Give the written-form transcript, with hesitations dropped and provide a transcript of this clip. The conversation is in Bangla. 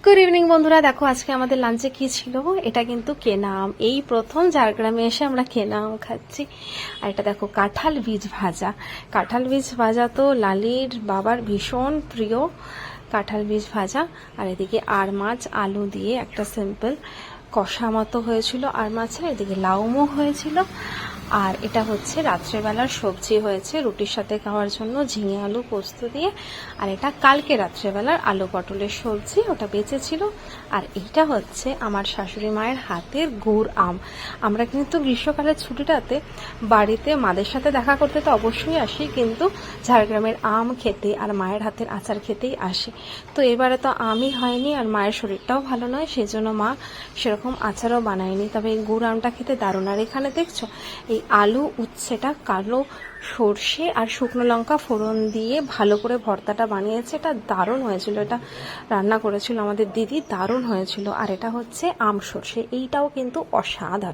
গুড ইভিনিং বন্ধুরা, দেখো আজকে আমাদের লাঞ্চে কি ছিল। এটা কিন্তু কেনা আম, এই প্রথম ঝাড়গ্রামে এসে আমরা কেনা আম খাচ্ছি। আর এটা দেখো কাঁঠাল বীজ ভাজা। কাঁঠাল বীজ ভাজা তো লালির বাবার ভীষণ প্রিয়, কাঁঠাল বীজ ভাজা। আর এদিকে আর মাছ আলু দিয়ে একটা সিম্পল কষা মতো হয়েছিল আর মাছের, এদিকে লাউমো হয়েছিল। আর এটা হচ্ছে রাত্রেবেলার সবজি হয়েছে রুটির সাথে খাওয়ার জন্য, ঝিঙে আলু পোস্ত দিয়ে। আর এটা কালকে রাত্রেবেলার আলু পটলের সবজি, ওটা বেঁচেছিল। আর এইটা হচ্ছে আমার শাশুড়ি মায়ের হাতের গুড় আম। আমরা কিন্তু গ্রীষ্মকালের ছুটিটাতে বাড়িতে মাদের সাথে দেখা করতে তো অবশ্যই আসি, কিন্তু ঝাড়গ্রামের আম খেতে আর মায়ের হাতের আচার খেতেই আসি। তো এবারে তো আমই হয়নি আর মায়ের শরীরটাও ভালো নয়, সেই জন্য মা সেরকম আচারও বানায়নি। তবে এই গুড় আমটা খেতে দারুণ। আর এখানে দেখছো এই আলু উচ্ছেটা কালো সর্ষে আর শুকনো লঙ্কা ফোড়ন দিয়ে ভালো করে ভর্তাটা বানিয়েছে, এটা দারুণ হয়েছিল। এটা রান্না করেছিল আমাদের দিদি, দারুণ হয়েছিল। আর এটা হচ্ছে আম সর্ষে, এইটাও কিন্তু অসাধারণ।